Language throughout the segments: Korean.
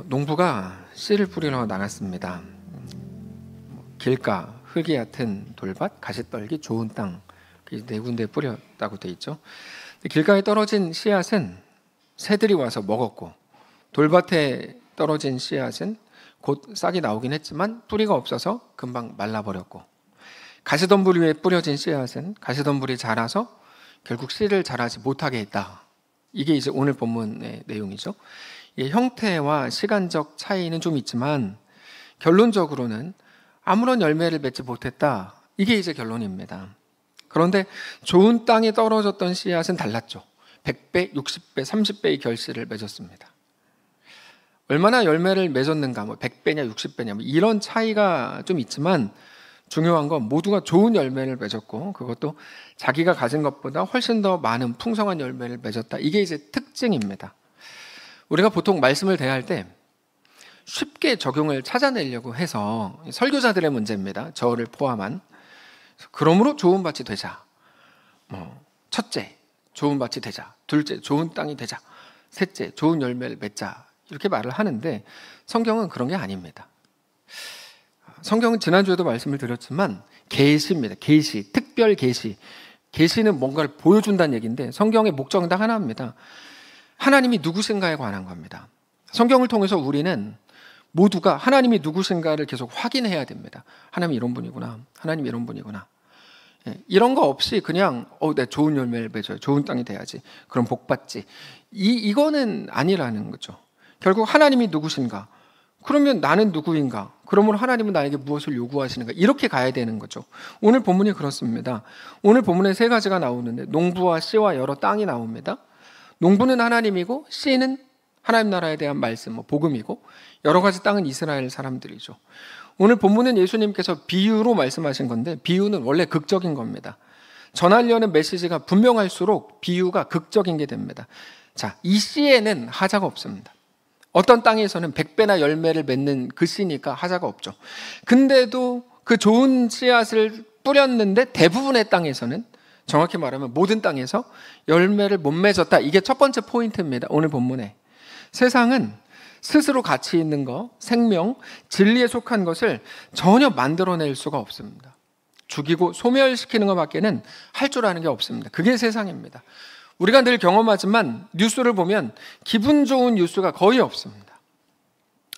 농부가 씨를 뿌리러 나갔습니다. 길가, 흙이 얕은 돌밭, 가시떨기 좋은 땅, 네 군데 뿌렸다고 돼 있죠. 길가에 떨어진 씨앗은 새들이 와서 먹었고, 돌밭에 떨어진 씨앗은 곧 싹이 나오긴 했지만 뿌리가 없어서 금방 말라버렸고, 가시덤불 위에 뿌려진 씨앗은 가시덤불이 자라서 결국 씨를 자라지 못하게 했다. 이게 이제 오늘 본문의 내용이죠. 형태와 시간적 차이는 좀 있지만 결론적으로는 아무런 열매를 맺지 못했다. 이게 이제 결론입니다. 그런데 좋은 땅에 떨어졌던 씨앗은 달랐죠. 100배, 60배, 30배의 결실을 맺었습니다. 얼마나 열매를 맺었는가, 100배냐 60배냐 이런 차이가 좀 있지만 중요한 건 모두가 좋은 열매를 맺었고, 그것도 자기가 가진 것보다 훨씬 더 많은 풍성한 열매를 맺었다. 이게 이제 특징입니다. 우리가 보통 말씀을 대할 때 쉽게 적용을 찾아내려고 해서, 설교자들의 문제입니다. 저를 포함한. 그러므로 좋은 밭이 되자. 첫째, 좋은 밭이 되자. 둘째, 좋은 땅이 되자. 셋째, 좋은 열매를 맺자. 이렇게 말을 하는데 성경은 그런 게 아닙니다. 성경은 지난주에도 말씀을 드렸지만 계시입니다. 계시, 특별 계시. 계시는 뭔가를 보여준다는 얘기인데 성경의 목적은 딱 하나입니다. 하나님이 누구신가에 관한 겁니다. 성경을 통해서 우리는 모두가 하나님이 누구신가를 계속 확인해야 됩니다. 하나님이 이런 분이구나. 하나님이 이런 분이구나. 이런 거 없이 그냥 내가 좋은 열매를 맺어요. 좋은 땅이 돼야지. 그럼 복 받지. 이거는 아니라는 거죠. 결국 하나님이 누구신가? 그러면 나는 누구인가? 그러면 하나님은 나에게 무엇을 요구하시는가? 이렇게 가야 되는 거죠. 오늘 본문이 그렇습니다. 오늘 본문에 세 가지가 나오는데 농부와 씨와 여러 땅이 나옵니다. 농부는 하나님이고 씨는 하나님 나라에 대한 말씀, 복음이고 여러 가지 땅은 이스라엘 사람들이죠. 오늘 본문은 예수님께서 비유로 말씀하신 건데 비유는 원래 극적인 겁니다. 전하려는 메시지가 분명할수록 비유가 극적인 게 됩니다. 자, 이 씨에는 하자가 없습니다. 어떤 땅에서는 100배나 열매를 맺는 그 씨니까 하자가 없죠. 근데도 그 좋은 씨앗을 뿌렸는데 대부분의 땅에서는, 정확히 말하면 모든 땅에서 열매를 못 맺었다. 이게 첫 번째 포인트입니다. 오늘 본문에. 세상은 스스로 가치 있는 거, 생명, 진리에 속한 것을 전혀 만들어낼 수가 없습니다. 죽이고 소멸시키는 것밖에는 할 줄 아는 게 없습니다. 그게 세상입니다. 우리가 늘 경험하지만 뉴스를 보면 기분 좋은 뉴스가 거의 없습니다.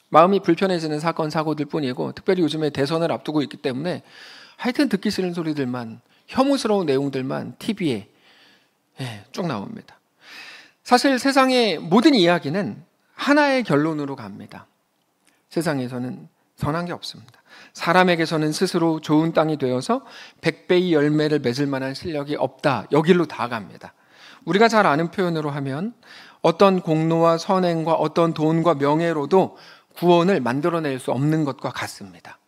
마음이 불편해지는 사건, 사고들 뿐이고, 특별히 요즘에 대선을 앞두고 있기 때문에 하여튼 듣기 싫은 소리들만, 혐오스러운 내용들만 TV에 쭉 나옵니다. 사실 세상의 모든 이야기는 하나의 결론으로 갑니다. 세상에서는 선한 게 없습니다. 사람에게서는 스스로 좋은 땅이 되어서 100배의 열매를 맺을 만한 실력이 없다. 여기로 다 갑니다. 우리가 잘 아는 표현으로 하면 어떤 공로와 선행과 어떤 돈과 명예로도 구원을 만들어낼 수 없는 것과 같습니다.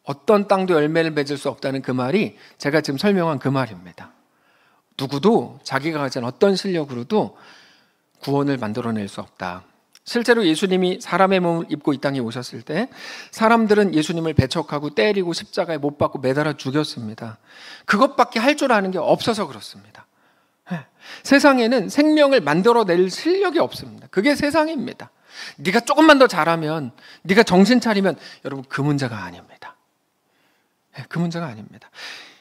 어떤 땅도 열매를 맺을 수 없다는 그 말이 제가 지금 설명한 그 말입니다. 누구도 자기가 가진 어떤 실력으로도 구원을 만들어낼 수 없다. 실제로 예수님이 사람의 몸을 입고 이 땅에 오셨을 때 사람들은 예수님을 배척하고 때리고 십자가에 못 박고 매달아 죽였습니다. 그것밖에 할 줄 아는 게 없어서 그렇습니다. 세상에는 생명을 만들어낼 실력이 없습니다. 그게 세상입니다. 네가 조금만 더 잘하면, 네가 정신 차리면, 여러분 그 문제가 아닙니다. 그 문제가 아닙니다.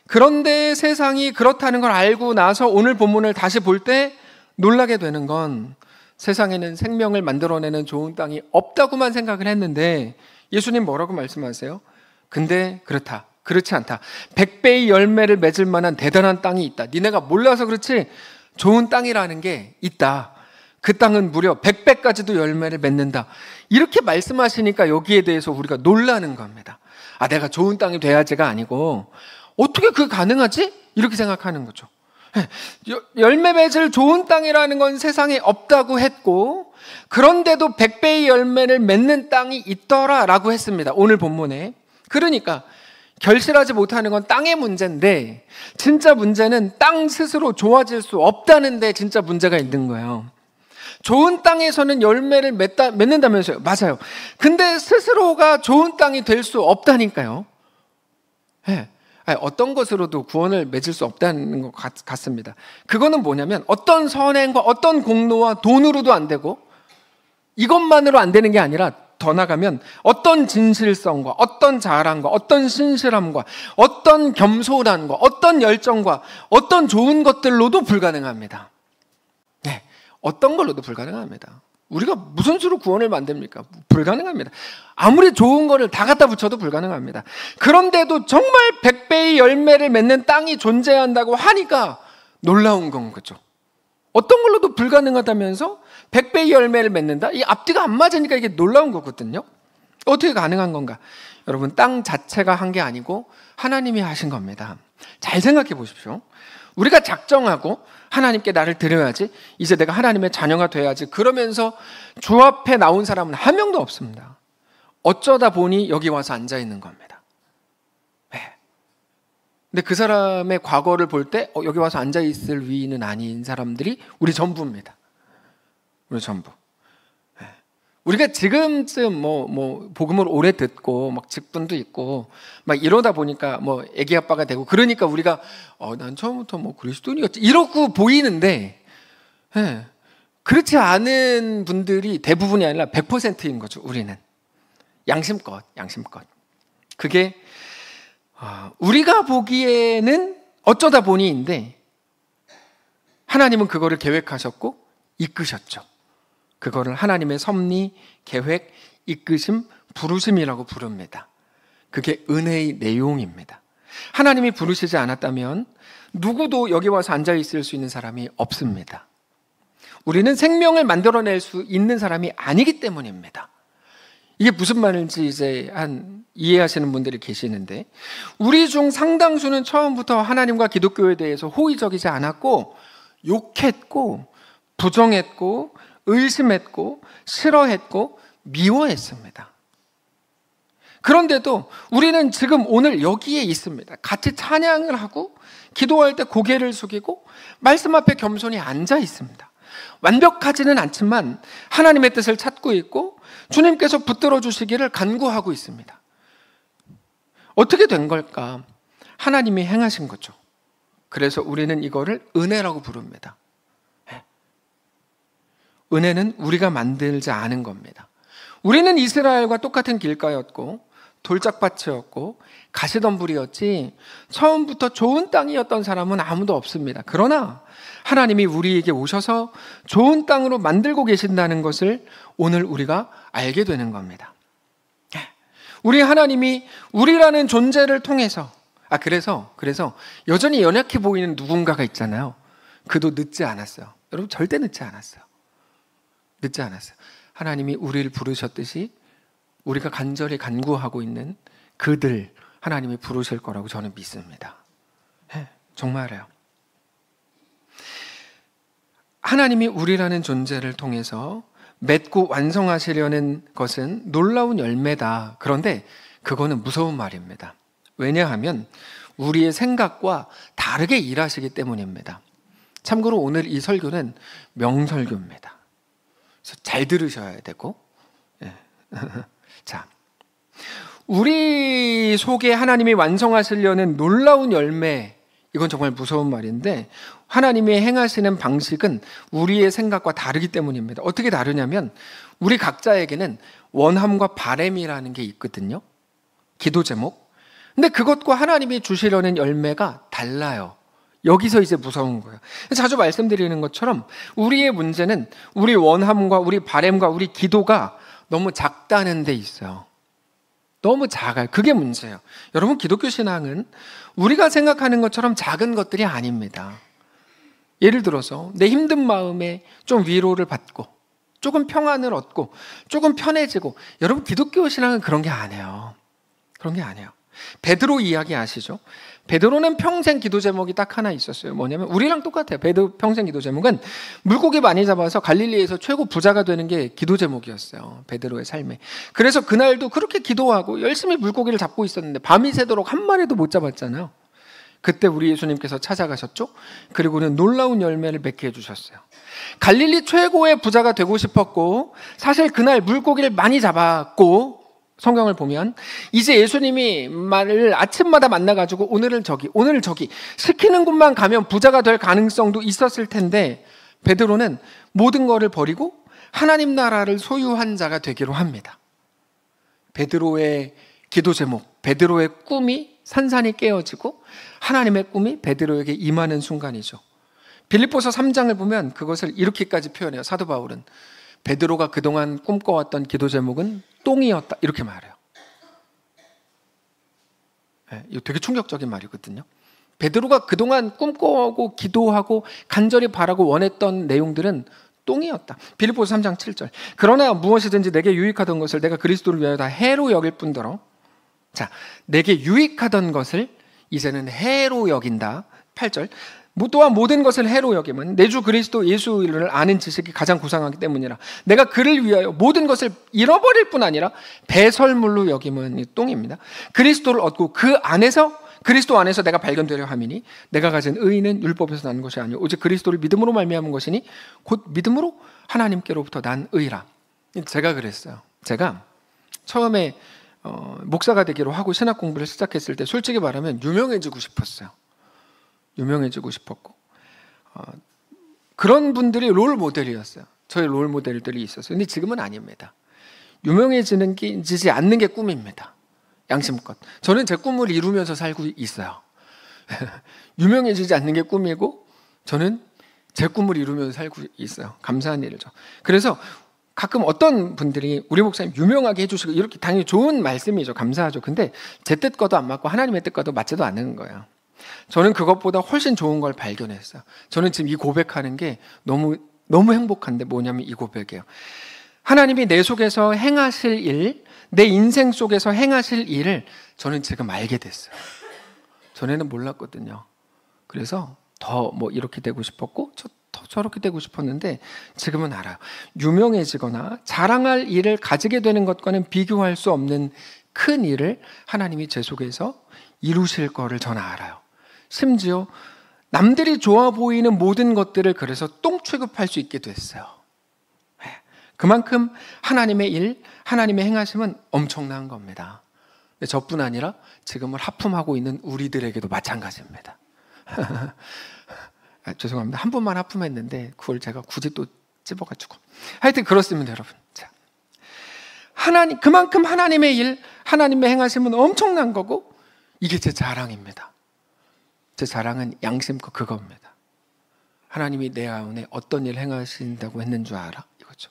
그런데 세상이 그렇다는 걸 알고 나서 오늘 본문을 다시 볼 때 놀라게 되는 건, 세상에는 생명을 만들어내는 좋은 땅이 없다고만 생각을 했는데 예수님 뭐라고 말씀하세요? 근데 그렇다. 그렇지 않다. 100배의 열매를 맺을 만한 대단한 땅이 있다. 니네가 몰라서 그렇지 좋은 땅이라는 게 있다. 그 땅은 무려 100배까지도 열매를 맺는다. 이렇게 말씀하시니까 여기에 대해서 우리가 놀라는 겁니다. 내가 좋은 땅이 돼야지가 아니고 어떻게 그게 가능하지? 이렇게 생각하는 거죠. 열매 맺을 좋은 땅이라는 건 세상에 없다고 했고, 그런데도 100배의 열매를 맺는 땅이 있더라라고 했습니다. 오늘 본문에. 그러니까 결실하지 못하는 건 땅의 문제인데 진짜 문제는 땅 스스로 좋아질 수 없다는 데 진짜 문제가 있는 거예요. 좋은 땅에서는 열매를 맺는다면서요. 맞아요. 근데 스스로가 좋은 땅이 될 수 없다니까요. 어떤 것으로도 구원을 맺을 수 없다는 것 같습니다. 그거는 뭐냐면 어떤 선행과 어떤 공로와 돈으로도 안 되고 이것만으로 안 되는 게 아니라 더 나가면 어떤 진실성과 어떤 자랑과 어떤 신실함과 어떤 겸손함과 어떤 열정과 어떤 좋은 것들로도 불가능합니다. 네, 어떤 걸로도 불가능합니다. 우리가 무슨 수로 구원을 만듭니까? 불가능합니다. 아무리 좋은 거를 다 갖다 붙여도 불가능합니다. 그런데도 정말 100배의 열매를 맺는 땅이 존재한다고 하니까 놀라운 건 거죠. 어떤 걸로도 불가능하다면서 100배의 열매를 맺는다? 이 앞뒤가 안 맞으니까 이게 놀라운 거거든요. 어떻게 가능한 건가? 여러분, 땅 자체가 한 게 아니고 하나님이 하신 겁니다. 잘 생각해 보십시오. 우리가 작정하고 하나님께 나를 드려야지, 이제 내가 하나님의 자녀가 돼야지, 그러면서 주 앞에 나온 사람은 한 명도 없습니다. 어쩌다 보니 여기 와서 앉아 있는 겁니다. 네. 근데 그 사람의 과거를 볼 때 여기 와서 앉아 있을 위인은 아닌 사람들이 우리 전부입니다. 우리 전부. 네. 우리가 지금쯤 복음을 오래 듣고 막 직분도 있고 막 이러다 보니까 뭐 애기 아빠가 되고 그러니까 우리가 난 처음부터 뭐 그리스도인이었지 이러고 보이는데, 네. 그렇지 않은 분들이 대부분이 아니라 100%인 거죠. 우리는 양심껏. 그게 우리가 보기에는 어쩌다 보니인데 하나님은 그거를 계획하셨고 이끄셨죠. 그거를 하나님의 섭리, 계획, 이끄심, 부르심이라고 부릅니다. 그게 은혜의 내용입니다. 하나님이 부르시지 않았다면 누구도 여기 와서 앉아 있을 수 있는 사람이 없습니다. 우리는 생명을 만들어낼 수 있는 사람이 아니기 때문입니다. 이게 무슨 말인지 이제 이해하시는 분들이 계시는데, 우리 중 상당수는 처음부터 하나님과 기독교에 대해서 호의적이지 않았고 욕했고 부정했고 의심했고 싫어했고 미워했습니다. 그런데도 우리는 지금 오늘 여기에 있습니다. 같이 찬양을 하고 기도할 때 고개를 숙이고 말씀 앞에 겸손히 앉아 있습니다. 완벽하지는 않지만 하나님의 뜻을 찾고 있고 주님께서 붙들어 주시기를 간구하고 있습니다. 어떻게 된 걸까? 하나님이 행하신 거죠. 그래서 우리는 이거를 은혜라고 부릅니다. 은혜는 우리가 만들지 않은 겁니다. 우리는 이스라엘과 똑같은 길가였고 돌짝밭이었고 가시덤불이었지 처음부터 좋은 땅이었던 사람은 아무도 없습니다. 그러나 하나님이 우리에게 오셔서 좋은 땅으로 만들고 계신다는 것을 오늘 우리가 알게 되는 겁니다. 우리 하나님이 우리라는 존재를 통해서 그래서 여전히 연약해 보이는 누군가가 있잖아요. 그도 늦지 않았어요. 여러분, 절대 늦지 않았어요. 하나님이 우리를 부르셨듯이 우리가 간절히 간구하고 있는 그들 하나님이 부르실 거라고 저는 믿습니다. 정말이에요. 하나님이 우리라는 존재를 통해서 맺고 완성하시려는 것은 놀라운 열매다. 그런데 그거는 무서운 말입니다. 왜냐하면 우리의 생각과 다르게 일하시기 때문입니다. 참고로 오늘 이 설교는 명설교입니다. 그래서 잘 들으셔야 되고, 자, 우리 속에 하나님이 완성하시려는 놀라운 열매, 이건 정말 무서운 말인데 하나님이 행하시는 방식은 우리의 생각과 다르기 때문입니다. 어떻게 다르냐면 우리 각자에게는 원함과 바램이라는 게 있거든요. 기도 제목. 근데 그것과 하나님이 주시려는 열매가 달라요. 여기서 이제 무서운 거예요. 자주 말씀드리는 것처럼 우리의 문제는 우리 원함과 우리 바램과 우리 기도가 너무 작다는 데 있어요. 너무 작아요. 그게 문제예요. 여러분, 기독교 신앙은 우리가 생각하는 것처럼 작은 것들이 아닙니다. 예를 들어서 내 힘든 마음에 좀 위로를 받고 조금 평안을 얻고 조금 편해지고, 여러분, 기독교 신앙은 그런 게 아니에요. 베드로 이야기 아시죠? 베드로는 평생 기도 제목이 딱 하나 있었어요. 뭐냐면 우리랑 똑같아요. 베드로 평생 기도 제목은 물고기 많이 잡아서 갈릴리에서 최고 부자가 되는 게 기도 제목이었어요. 베드로의 삶에. 그래서 그날도 그렇게 기도하고 열심히 물고기를 잡고 있었는데 밤이 새도록 한 마리도 못 잡았잖아요. 그때 우리 예수님께서 찾아가셨죠. 그리고는 놀라운 열매를 맺게 해주셨어요. 갈릴리 최고의 부자가 되고 싶었고 사실 그날 물고기를 많이 잡았고, 성경을 보면 이제 예수님이 말을 아침마다 만나가지고 오늘은 저기 시키는 곳만 가면 부자가 될 가능성도 있었을 텐데 베드로는 모든 거를 버리고 하나님 나라를 소유한 자가 되기로 합니다. 베드로의 기도 제목, 베드로의 꿈이 산산이 깨어지고 하나님의 꿈이 베드로에게 임하는 순간이죠. 빌립보서 3장을 보면 그것을 이렇게까지 표현해요. 사도 바울은 베드로가 그동안 꿈꿔왔던 기도 제목은 똥이었다 이렇게 말해요. 네, 이거 되게 충격적인 말이거든요. 베드로가 그동안 꿈꿔오고 기도하고 간절히 바라고 원했던 내용들은 똥이었다. 빌립보서 3장 7절. 그러나 무엇이든지 내게 유익하던 것을 내가 그리스도를 위하여 다 해로 여길 뿐더러, 자, 내게 유익하던 것을 이제는 해로 여긴다. 8절. 또한 모든 것을 해로 여김은 내 주 그리스도 예수를 아는 지식이 가장 고상하기 때문이라. 내가 그를 위하여 모든 것을 잃어버릴 뿐 아니라 배설물로 여김은 이 똥입니다. 그리스도를 얻고 그리스도 안에서 내가 발견되려 함이니 내가 가진 의는 율법에서 난 것이 아니오 오직 그리스도를 믿음으로 말미암은 것이니 곧 믿음으로 하나님께로부터 난 의라. 제가 그랬어요. 제가 처음에 목사가 되기로 하고 신학 공부를 시작했을 때 솔직히 말하면 유명해지고 싶었어요. 유명해지고 싶었고 그런 분들이 롤 모델이었어요. 저의 롤 모델들이 있었어요. 근데 지금은 아닙니다. 유명해지지 않는 게 꿈입니다. 양심껏. 저는 제 꿈을 이루면서 살고 있어요. 유명해지지 않는 게 꿈이고 저는 제 꿈을 이루면서 살고 있어요. 감사한 일이죠. 그래서 가끔 어떤 분들이 우리 목사님 유명하게 해주시고 이렇게 당연히 좋은 말씀이죠. 감사하죠. 근데 제 뜻과도 안 맞고 하나님의 뜻과도 맞지도 않는 거예요. 저는 그것보다 훨씬 좋은 걸 발견했어요. 저는 지금 이 고백하는 게 너무 행복한데 뭐냐면 이 고백이에요. 하나님이 내 속에서 행하실 일, 내 인생 속에서 행하실 일을 저는 지금 알게 됐어요. 전에는 몰랐거든요. 그래서 더 이렇게 되고 싶었고 저렇게 되고 싶었는데 지금은 알아요. 유명해지거나 자랑할 일을 가지게 되는 것과는 비교할 수 없는 큰 일을 하나님이 제 속에서 이루실 거를 저는 알아요. 심지어 남들이 좋아 보이는 모든 것들을 그래서 똥 취급할 수 있게 됐어요. 그만큼 하나님의 일, 하나님의 행하심은 엄청난 겁니다. 저뿐 아니라 지금을 하품하고 있는 우리들에게도 마찬가지입니다. 죄송합니다. 한 번만 하품했는데 그걸 제가 굳이 또 찝어가지고. 하여튼 그렇습니다, 여러분. 자, 그만큼 하나님의 일, 하나님의 행하심은 엄청난 거고 이게 제 자랑입니다. 제 자랑은 양심껏 그겁니다. 하나님이 내 안에 어떤 일 행하신다고 했는 줄 알아? 이거죠.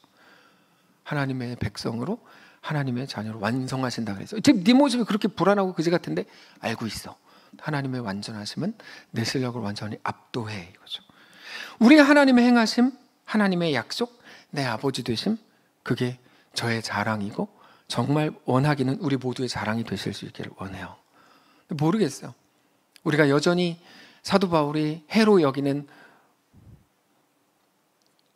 하나님의 백성으로 하나님의 자녀로 완성하신다 그랬어요. 지금 네 모습이 그렇게 불안하고 그지 같은데 알고 있어. 하나님의 완전하심은 내 실력을 완전히 압도해 이거죠. 우리가 하나님의 행하심, 하나님의 약속, 내 아버지 되심, 그게 저의 자랑이고 정말 원하기는 우리 모두의 자랑이 되실 수 있기를 원해요. 모르겠어요. 우리가 여전히 사도 바울이 해로 여기는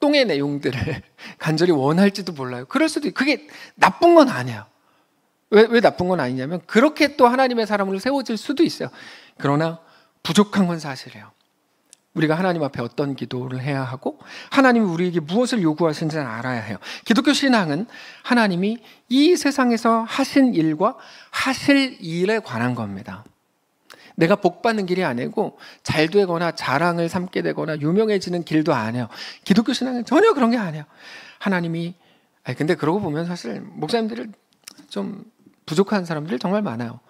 똥의 내용들을 간절히 원할지도 몰라요. 그럴 수도 있고 그게 나쁜 건 아니에요. 왜 나쁜 건 아니냐면 그렇게 또 하나님의 사람으로 세워질 수도 있어요. 그러나 부족한 건 사실이에요. 우리가 하나님 앞에 어떤 기도를 해야 하고 하나님이 우리에게 무엇을 요구하시는지는 알아야 해요. 기독교 신앙은 하나님이 이 세상에서 하신 일과 하실 일에 관한 겁니다. 내가 복받는 길이 아니고 잘 되거나 자랑을 삼게 되거나 유명해지는 길도 아니에요. 기독교 신앙은 전혀 그런 게 아니에요. 하나님이 근데 그러고 보면 사실 목사님들을 좀 부족한 사람들이 정말 많아요.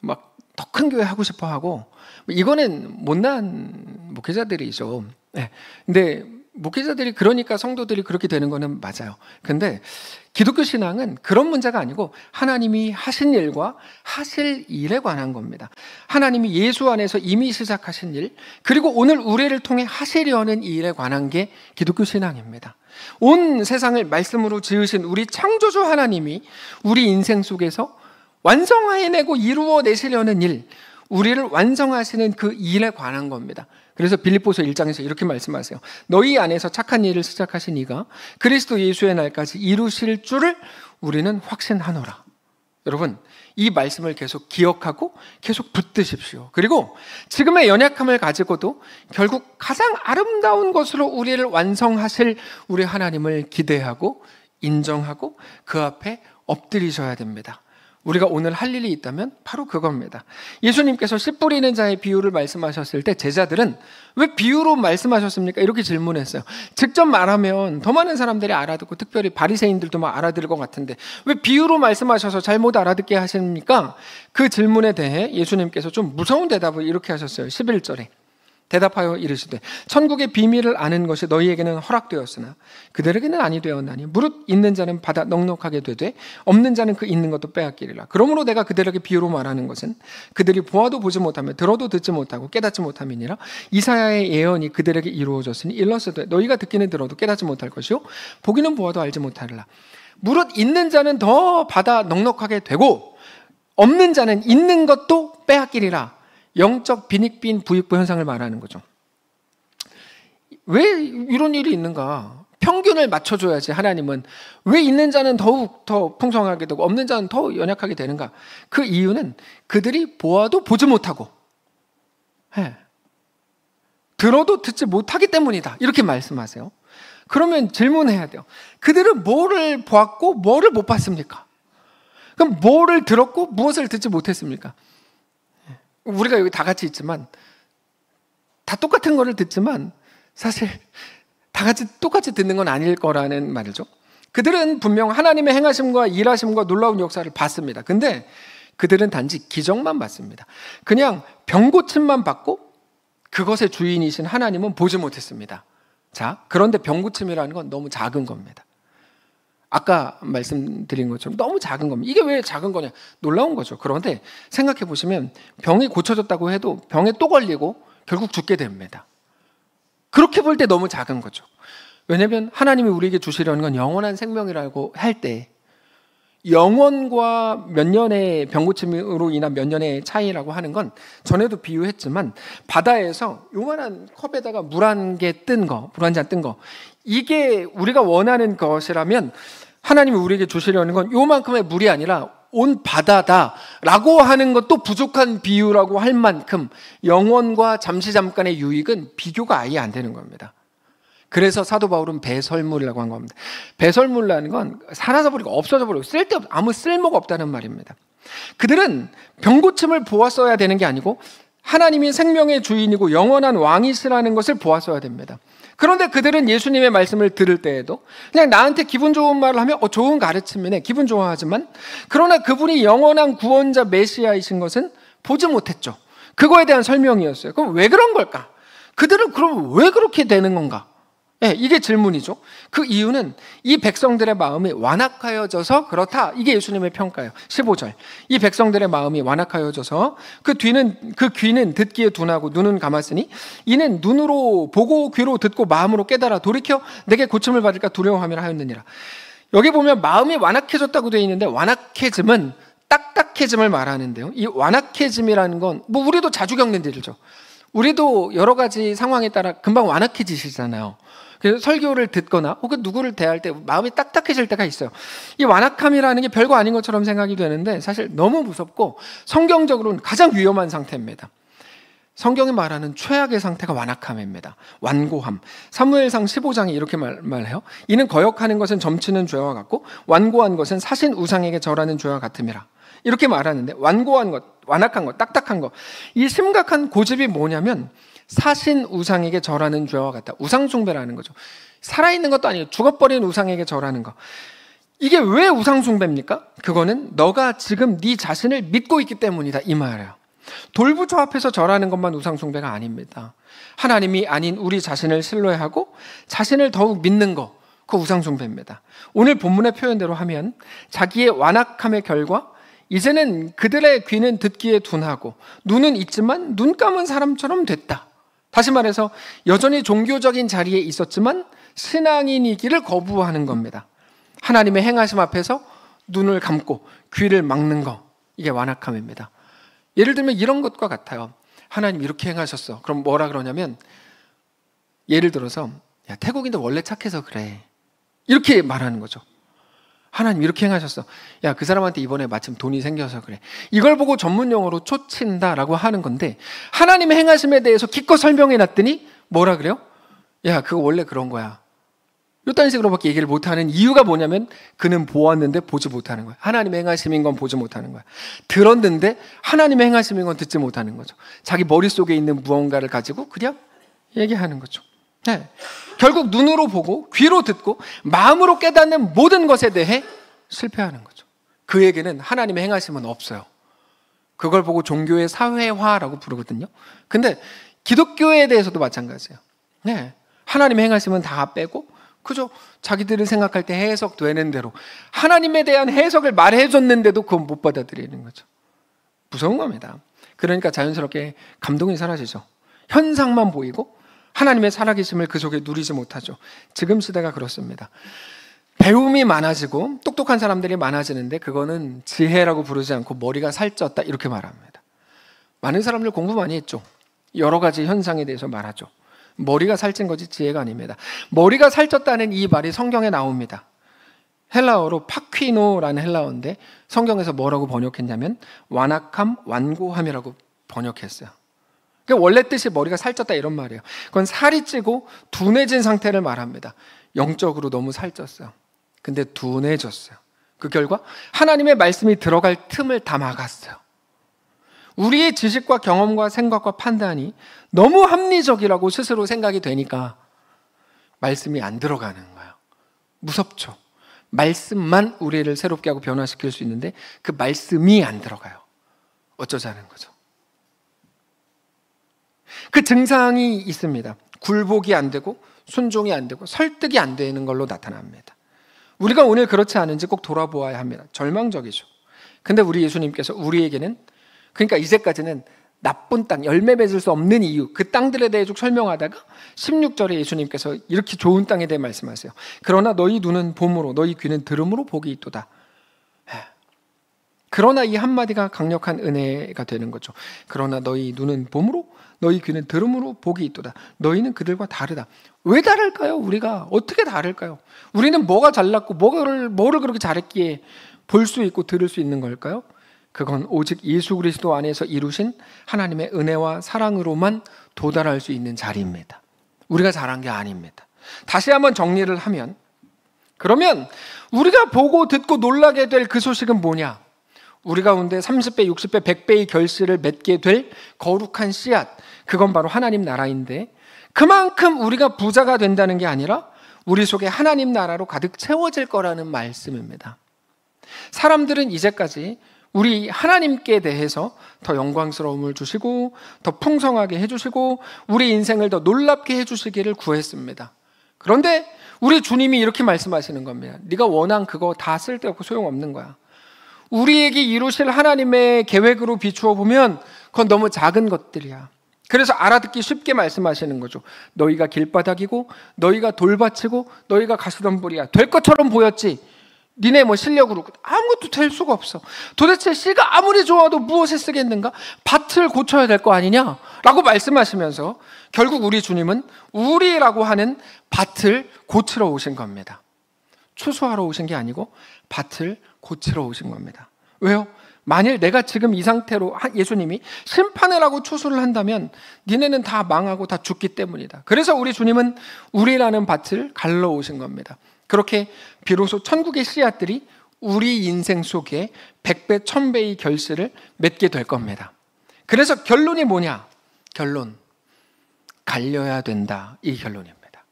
막 더 큰 교회 하고 싶어 하고 이거는 못난 목회자들이죠. 근데 목회자들이 그러니까 성도들이 그렇게 되는 거는 맞아요. 근데 기독교 신앙은 그런 문제가 아니고 하나님이 하신 일과 하실 일에 관한 겁니다. 하나님이 예수 안에서 이미 시작하신 일, 그리고 오늘 우리를 통해 하시려는 일에 관한 게 기독교 신앙입니다. 온 세상을 말씀으로 지으신 우리 창조주 하나님이 우리 인생 속에서 완성해내고 이루어내시려는 일, 우리를 완성하시는 그 일에 관한 겁니다. 그래서 빌립보서 1장에서 이렇게 말씀하세요. 너희 안에서 착한 일을 시작하신 이가 그리스도 예수의 날까지 이루실 줄을 우리는 확신하노라. 여러분, 이 말씀을 계속 기억하고 계속 붙드십시오. 그리고 지금의 연약함을 가지고도 결국 가장 아름다운 것으로 우리를 완성하실 우리 하나님을 기대하고 인정하고 그 앞에 엎드리셔야 됩니다. 우리가 오늘 할 일이 있다면 바로 그겁니다. 예수님께서 씨 뿌리는 자의 비유를 말씀하셨을 때 제자들은 왜 비유로 말씀하셨습니까? 이렇게 질문했어요. 직접 말하면 더 많은 사람들이 알아듣고 특별히 바리새인들도 막 알아들을 것 같은데 왜 비유로 말씀하셔서 잘못 알아듣게 하십니까? 그 질문에 대해 예수님께서 좀 무서운 대답을 이렇게 하셨어요. 11절에 대답하여 이르시되 천국의 비밀을 아는 것이 너희에게는 허락되었으나 그들에게는 아니 되었나니 무릇 있는 자는 받아 넉넉하게 되되 없는 자는 그 있는 것도 빼앗기리라. 그러므로 내가 그들에게 비유로 말하는 것은 그들이 보아도 보지 못하며 들어도 듣지 못하고 깨닫지 못함이니라. 이사야의 예언이 그들에게 이루어졌으니 일렀으되 너희가 듣기는 들어도 깨닫지 못할 것이요 보기는 보아도 알지 못하리라. 무릇 있는 자는 더 받아 넉넉하게 되고 없는 자는 있는 것도 빼앗기리라. 영적 빈익빈 부익부 현상을 말하는 거죠. 왜 이런 일이 있는가? 평균을 맞춰줘야지. 하나님은 왜 있는 자는 더욱 더 풍성하게 되고 없는 자는 더 연약하게 되는가? 그 이유는 그들이 보아도 보지 못하고 들어도 듣지 못하기 때문이다. 이렇게 말씀하세요. 그러면 질문해야 돼요. 그들은 뭐를 보았고 뭐를 못 봤습니까? 그럼 뭐를 들었고 무엇을 듣지 못했습니까? 우리가 여기 다 같이 있지만 다 똑같은 거를 듣지만 사실 다 같이 똑같이 듣는 건 아닐 거라는 말이죠. 그들은 분명 하나님의 행하심과 일하심과 놀라운 역사를 봤습니다. 근데 그들은 단지 기적만 봤습니다. 그냥 병 고침만 받고 그것의 주인이신 하나님은 보지 못했습니다. 자, 그런데 병 고침이라는 건 너무 작은 겁니다. 아까 말씀드린 것처럼 너무 작은 겁니다. 이게 왜 작은 거냐? 놀라운 거죠. 그런데 생각해 보시면 병이 고쳐졌다고 해도 병에 또 걸리고 결국 죽게 됩니다. 그렇게 볼 때 너무 작은 거죠. 왜냐하면 하나님이 우리에게 주시려는 건 영원한 생명이라고 할 때 영원과 몇 년의 병 고침으로 인한 몇 년의 차이라고 하는 건 전에도 비유했지만 바다에서 요만한 컵에다가 물 한 개 뜬 거, 물 한 잔 뜬 거, 이게 우리가 원하는 것이라면 하나님이 우리에게 주시려는 건 요만큼의 물이 아니라 온 바다다라고 하는 것도 부족한 비유라고 할 만큼 영원과 잠시 잠깐의 유익은 비교가 아예 안 되는 겁니다. 그래서 사도 바울은 배설물이라고 한 겁니다. 배설물이라는 건 사라져 버리고 없어져 버리고 아무 쓸모가 없다는 말입니다. 그들은 병고침을 보았어야 되는 게 아니고 하나님이 생명의 주인이고 영원한 왕이시라는 것을 보았어야 됩니다. 그런데 그들은 예수님의 말씀을 들을 때에도 그냥 나한테 기분 좋은 말을 하면 좋은 가르침이네, 기분 좋아하지만 그러나 그분이 영원한 구원자 메시아이신 것은 보지 못했죠. 그거에 대한 설명이었어요. 그럼 왜 그런 걸까? 그들은 그럼 왜 그렇게 되는 건가? 이게 질문이죠. 그 이유는 이 백성들의 마음이 완악하여져서 그렇다. 이게 예수님의 평가예요. 15절. 이 백성들의 마음이 완악하여져서 그 귀는 듣기에 둔하고 눈은 감았으니 이는 눈으로 보고 귀로 듣고 마음으로 깨달아 돌이켜 내게 고침을 받을까 두려워함이라 하였느니라. 여기 보면 마음이 완악해졌다고 되어 있는데 완악해짐은 딱딱해짐을 말하는데요. 이 완악해짐이라는 건 우리도 자주 겪는 일이죠. 우리도 여러 가지 상황에 따라 금방 완악해지시잖아요. 그래서 설교를 듣거나 혹은 누구를 대할 때 마음이 딱딱해질 때가 있어요. 이 완악함이라는 게 별거 아닌 것처럼 생각이 되는데 사실 너무 무섭고 성경적으로는 가장 위험한 상태입니다. 성경이 말하는 최악의 상태가 완악함입니다. 완고함. 사무엘상 15장이 이렇게 말해요. 이는 거역하는 것은 점치는 죄와 같고 완고한 것은 사신 우상에게 절하는 죄와 같음이라. 이렇게 말하는데 완고한 것, 완악한 것, 딱딱한 것. 이 심각한 고집이 뭐냐면 사신 우상에게 절하는 죄와 같다. 우상 숭배라는 거죠. 살아있는 것도 아니고 죽어버린 우상에게 절하는 거. 이게 왜 우상 숭배입니까? 그거는 너가 지금 네 자신을 믿고 있기 때문이다 이 말이에요. 돌부처 앞에서 절하는 것만 우상 숭배가 아닙니다. 하나님이 아닌 우리 자신을 신뢰하고 자신을 더욱 믿는 거, 그 우상 숭배입니다. 오늘 본문의 표현대로 하면 자기의 완악함의 결과 이제는 그들의 귀는 듣기에 둔하고 눈은 있지만 눈 감은 사람처럼 됐다. 다시 말해서 여전히 종교적인 자리에 있었지만 신앙인이기를 거부하는 겁니다. 하나님의 행하심 앞에서 눈을 감고 귀를 막는 거, 이게 완악함입니다. 예를 들면 이런 것과 같아요. 하나님 이렇게 행하셨어. 그럼 뭐라 그러냐면 예를 들어서 야, 태국인들 원래 착해서 그래. 이렇게 말하는 거죠. 하나님 이렇게 행하셨어. 야, 그 사람한테 이번에 마침 돈이 생겨서 그래. 이걸 보고 전문용어로 초친다라고 하는 건데 하나님의 행하심에 대해서 기껏 설명해 놨더니 뭐라 그래요? 야, 그거 원래 그런 거야. 이딴 식으로밖에 얘기를 못하는 이유가 뭐냐면 그는 보았는데 보지 못하는 거야. 하나님의 행하심인 건 보지 못하는 거야. 들었는데 하나님의 행하심인 건 듣지 못하는 거죠. 자기 머릿속에 있는 무언가를 가지고 그냥 얘기하는 거죠. 네. 결국 눈으로 보고 귀로 듣고 마음으로 깨닫는 모든 것에 대해 실패하는 거죠. 그에게는 하나님의 행하심은 없어요. 그걸 보고 종교의 사회화라고 부르거든요. 근데 기독교에 대해서도 마찬가지예요. 네. 하나님의 행하심은 다 빼고 그저 자기들이 생각할 때 해석되는 대로 하나님에 대한 해석을 말해줬는데도 그건 못 받아들이는 거죠. 무서운 겁니다. 그러니까 자연스럽게 감동이 사라지죠. 현상만 보이고 하나님의 살아계심을 그 속에 누리지 못하죠. 지금 시대가 그렇습니다. 배움이 많아지고 똑똑한 사람들이 많아지는데 그거는 지혜라고 부르지 않고 머리가 살쪘다 이렇게 말합니다. 많은 사람들 공부 많이 했죠. 여러 가지 현상에 대해서 말하죠. 머리가 살찐 거지 지혜가 아닙니다. 머리가 살쪘다는 이 말이 성경에 나옵니다. 헬라어로 파퀴노라는 헬라어인데 성경에서 뭐라고 번역했냐면 완악함, 완고함이라고 번역했어요. 그러니까 원래 뜻이 머리가 살쪘다 이런 말이에요. 그건 살이 찌고 둔해진 상태를 말합니다. 영적으로 너무 살쪘어요. 근데 둔해졌어요. 그 결과 하나님의 말씀이 들어갈 틈을 다 막았어요. 우리의 지식과 경험과 생각과 판단이 너무 합리적이라고 스스로 생각이 되니까 말씀이 안 들어가는 거예요. 무섭죠. 말씀만 우리를 새롭게 하고 변화시킬 수 있는데 그 말씀이 안 들어가요. 어쩌자는 거죠. 그 증상이 있습니다. 굴복이 안 되고 순종이 안 되고 설득이 안 되는 걸로 나타납니다. 우리가 오늘 그렇지 않은지 꼭 돌아보아야 합니다. 절망적이죠. 근데 우리 예수님께서 우리에게는 그러니까 이제까지는 나쁜 땅, 열매 맺을 수 없는 이유, 그 땅들에 대해 쭉 설명하다가 16절에 예수님께서 이렇게 좋은 땅에 대해 말씀하세요. 그러나 너희 눈은 봄으로 너희 귀는 들음으로 복이 있도다. 그러나 이 한마디가 강력한 은혜가 되는 거죠. 그러나 너희 눈은 봄으로 너희 귀는 들음으로 복이 있도다. 너희는 그들과 다르다. 왜 다를까요? 우리가 어떻게 다를까요? 우리는 뭐가 잘났고 뭐를 그렇게 잘했기에 볼 수 있고 들을 수 있는 걸까요? 그건 오직 예수 그리스도 안에서 이루신 하나님의 은혜와 사랑으로만 도달할 수 있는 자리입니다. 우리가 잘한 게 아닙니다. 다시 한번 정리를 하면 그러면 우리가 보고 듣고 놀라게 될 그 소식은 뭐냐? 우리 가운데 30배, 60배, 100배의 결실을 맺게 될 거룩한 씨앗, 그건 바로 하나님 나라인데 그만큼 우리가 부자가 된다는 게 아니라 우리 속에 하나님 나라로 가득 채워질 거라는 말씀입니다. 사람들은 이제까지 우리 하나님께 대해서 더 영광스러움을 주시고 더 풍성하게 해주시고 우리 인생을 더 놀랍게 해주시기를 구했습니다. 그런데 우리 주님이 이렇게 말씀하시는 겁니다. 네가 원한 그거 다 쓸데없고 소용없는 거야. 우리에게 이루실 하나님의 계획으로 비추어 보면 그건 너무 작은 것들이야. 그래서 알아듣기 쉽게 말씀하시는 거죠. 너희가 길바닥이고 너희가 돌밭이고 너희가 가시덤불이야. 될 것처럼 보였지. 니네 실력으로 아무것도 될 수가 없어. 도대체 씨가 아무리 좋아도 무엇에 쓰겠는가? 밭을 고쳐야 될 거 아니냐? 라고 말씀하시면서 결국 우리 주님은 우리라고 하는 밭을 고치러 오신 겁니다. 추수하러 오신 게 아니고 밭을 고치러 오신 겁니다. 왜요? 만일 내가 지금 이 상태로 예수님이 심판을 하고 추수를 한다면 니네는 다 망하고 다 죽기 때문이다. 그래서 우리 주님은 우리라는 밭을 갈러 오신 겁니다. 그렇게 비로소 천국의 씨앗들이 우리 인생 속에 100배, 1000배의 결실을 맺게 될 겁니다. 그래서 결론이 뭐냐? 결론, 갈려야 된다. 이 결론입니다.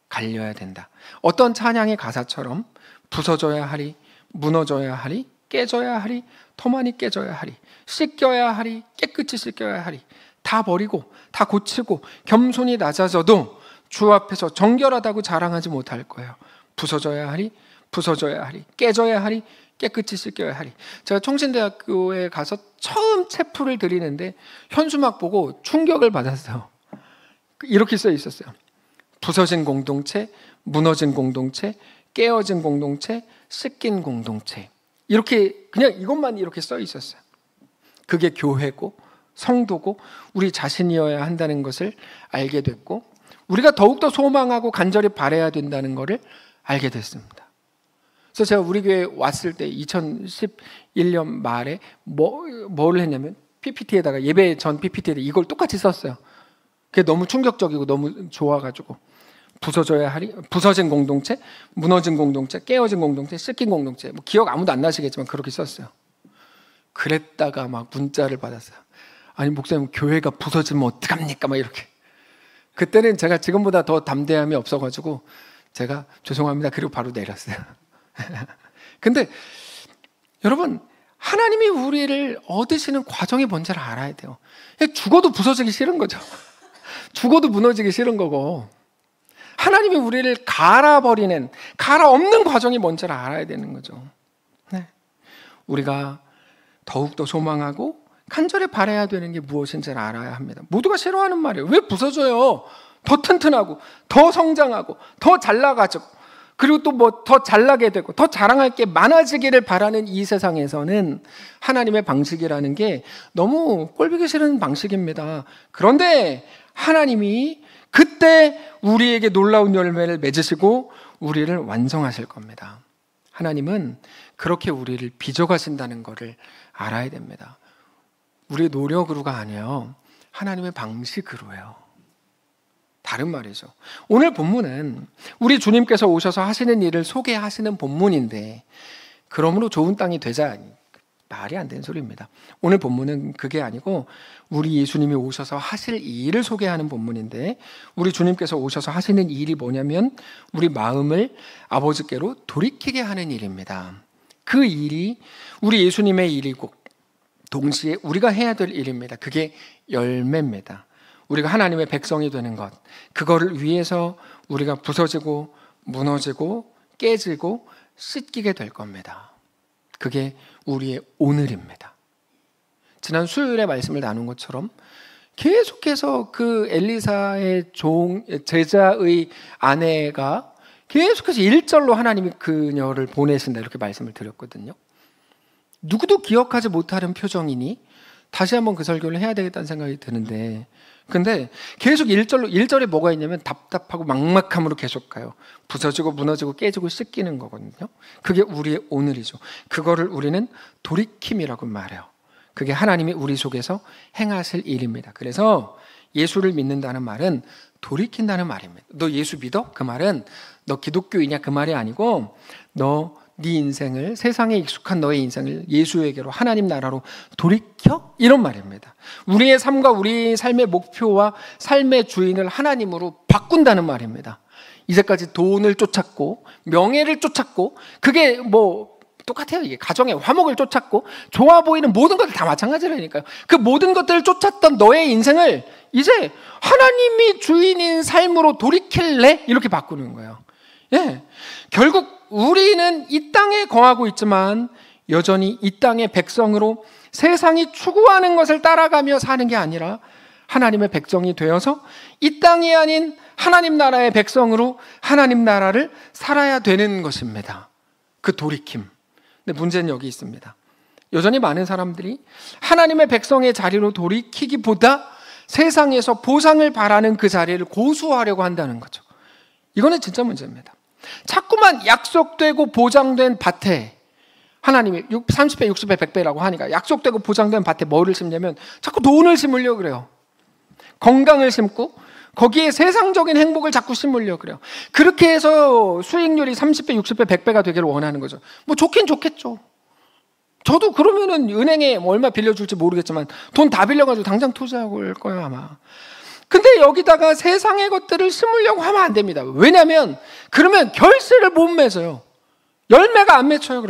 갈려야 된다. 어떤 찬양의 가사처럼 부서져야 하리, 무너져야 하리, 깨져야 하리, 더 많이 깨져야 하리, 씻겨야 하리, 깨끗이 씻겨야 하리, 다 버리고 다 고치고 겸손히 낮아져도 주 앞에서 정결하다고 자랑하지 못할 거예요. 부서져야 하리, 부서져야 하리, 깨져야 하리, 깨끗이 씻겨야 하리. 제가 총신대학교에 가서 처음 체프를 드리는데 현수막 보고 충격을 받았어요. 이렇게 써 있었어요. 부서진 공동체, 무너진 공동체, 깨어진 공동체, 씻긴 공동체. 이렇게 그냥 이것만 이렇게 써 있었어요. 그게 교회고 성도고 우리 자신이어야 한다는 것을 알게 됐고 우리가 더욱더 소망하고 간절히 바라야 된다는 것을 알게 됐습니다. 그래서 제가 우리 교회에 왔을 때 2011년 말에 뭐를 했냐면 PPT에다가 예배 전 PPT에다 이걸 똑같이 썼어요. 그게 너무 충격적이고 너무 좋아가지고 부서져야 하리, 부서진 공동체, 무너진 공동체, 깨어진 공동체, 씻긴 공동체. 뭐 기억 아무도 안 나시겠지만 그렇게 썼어요. 그랬다가 막 문자를 받았어요. 아니 목사님, 교회가 부서지면 어떡합니까? 막 이렇게. 그때는 제가 지금보다 더 담대함이 없어가지고 제가 죄송합니다 그리고 바로 내렸어요. 근데 여러분, 하나님이 우리를 얻으시는 과정이 뭔지를 알아야 돼요. 죽어도 부서지기 싫은 거죠. 죽어도 무너지기 싫은 거고, 하나님이 우리를 갈아버리는, 갈아엎는 과정이 뭔지를 알아야 되는 거죠. 네. 우리가 더욱더 소망하고 간절히 바라야 되는 게 무엇인지를 알아야 합니다. 모두가 싫어하는 말이에요. 왜 부서져요? 더 튼튼하고 더 성장하고 더 잘 나가지고, 그리고 또 뭐 더 잘나게 되고 더 자랑할 게 많아지기를 바라는 이 세상에서는 하나님의 방식이라는 게 너무 꼴보기 싫은 방식입니다. 그런데 하나님이 그때 우리에게 놀라운 열매를 맺으시고 우리를 완성하실 겁니다. 하나님은 그렇게 우리를 빚어가신다는 것을 알아야 됩니다. 우리의 노력으로가 아니에요. 하나님의 방식으로요. 다른 말이죠. 오늘 본문은 우리 주님께서 오셔서 하시는 일을 소개하시는 본문인데, 그러므로 좋은 땅이 되자, 말이 안 되는 소리입니다. 오늘 본문은 그게 아니고 우리 예수님이 오셔서 하실 일을 소개하는 본문인데, 우리 주님께서 오셔서 하시는 일이 뭐냐면 우리 마음을 아버지께로 돌이키게 하는 일입니다. 그 일이 우리 예수님의 일이고 동시에 우리가 해야 될 일입니다. 그게 열매입니다. 우리가 하나님의 백성이 되는 것, 그거를 위해서 우리가 부서지고 무너지고 깨지고 씻기게 될 겁니다. 그게 우리의 오늘입니다. 지난 수요일에 말씀을 나눈 것처럼 계속해서 그 엘리사의 제자의 아내가 계속해서 1절로 하나님이 그녀를 보내신다 이렇게 말씀을 드렸거든요. 누구도 기억하지 못하는 표정이니 다시 한번 그 설교를 해야 되겠다는 생각이 드는데, 근데 계속 1절에 뭐가 있냐면 답답하고 막막함으로 계속 가요. 부서지고 무너지고 깨지고 씻기는 거거든요. 그게 우리의 오늘이죠. 그거를 우리는 돌이킴이라고 말해요. 그게 하나님이 우리 속에서 행하실 일입니다. 그래서 예수를 믿는다는 말은 돌이킨다는 말입니다. 너 예수 믿어? 그 말은 너 기독교이냐 그 말이 아니고, 네 인생을, 세상에 익숙한 너의 인생을 예수에게로, 하나님 나라로 돌이켜? 이런 말입니다. 우리의 삶과 우리의 삶의 목표와 삶의 주인을 하나님으로 바꾼다는 말입니다. 이제까지 돈을 쫓았고 명예를 쫓았고, 그게 뭐 똑같아요. 이게 가정의 화목을 쫓았고 좋아 보이는 모든 것들 다 마찬가지라니까요. 그 모든 것들을 쫓았던 너의 인생을 이제 하나님이 주인인 삶으로 돌이킬래? 이렇게 바꾸는 거예요. 예, 결국 우리는 이 땅에 거하고 있지만 여전히 이 땅의 백성으로 세상이 추구하는 것을 따라가며 사는 게 아니라 하나님의 백성이 되어서 이 땅이 아닌 하나님 나라의 백성으로 하나님 나라를 살아야 되는 것입니다. 그 돌이킴. 근데 문제는 여기 있습니다. 여전히 많은 사람들이 하나님의 백성의 자리로 돌이키기보다 세상에서 보상을 바라는 그 자리를 고수하려고 한다는 거죠. 이거는 진짜 문제입니다. 자꾸만 약속되고 보장된 밭에, 하나님이 30배, 60배, 100배라고 하니까 약속되고 보장된 밭에 뭐를 심냐면 자꾸 돈을 심으려고 그래요. 건강을 심고 거기에 세상적인 행복을 자꾸 심으려고 그래요. 그렇게 해서 수익률이 30배, 60배, 100배가 되기를 원하는 거죠. 뭐 좋긴 좋겠죠. 저도 그러면은 은행에 뭐 얼마 빌려줄지 모르겠지만 돈 다 빌려가지고 당장 투자하고 올 거예요 아마. 근데 여기다가 세상의 것들을 심으려고 하면 안 됩니다. 왜냐하면 그러면 결실을 못 맺어요. 열매가 안 맺혀요.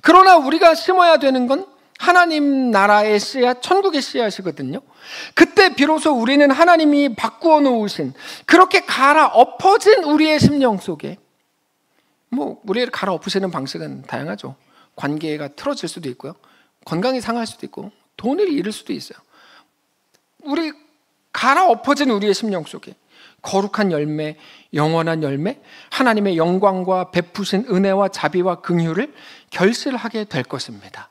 그러나 우리가 심어야 되는 건 하나님 나라의 씨앗, 천국의 씨앗이거든요. 그때 비로소 우리는 하나님이 바꾸어 놓으신, 그렇게 갈아엎어진 우리의 심령 속에, 뭐 우리를 갈아엎으시는 방식은 다양하죠. 관계가 틀어질 수도 있고요, 건강이 상할 수도 있고, 돈을 잃을 수도 있어요. 우리 갈아엎어진 우리의 심령 속에 거룩한 열매, 영원한 열매, 하나님의 영광과 베푸신 은혜와 자비와 긍휼을 결실하게 될 것입니다.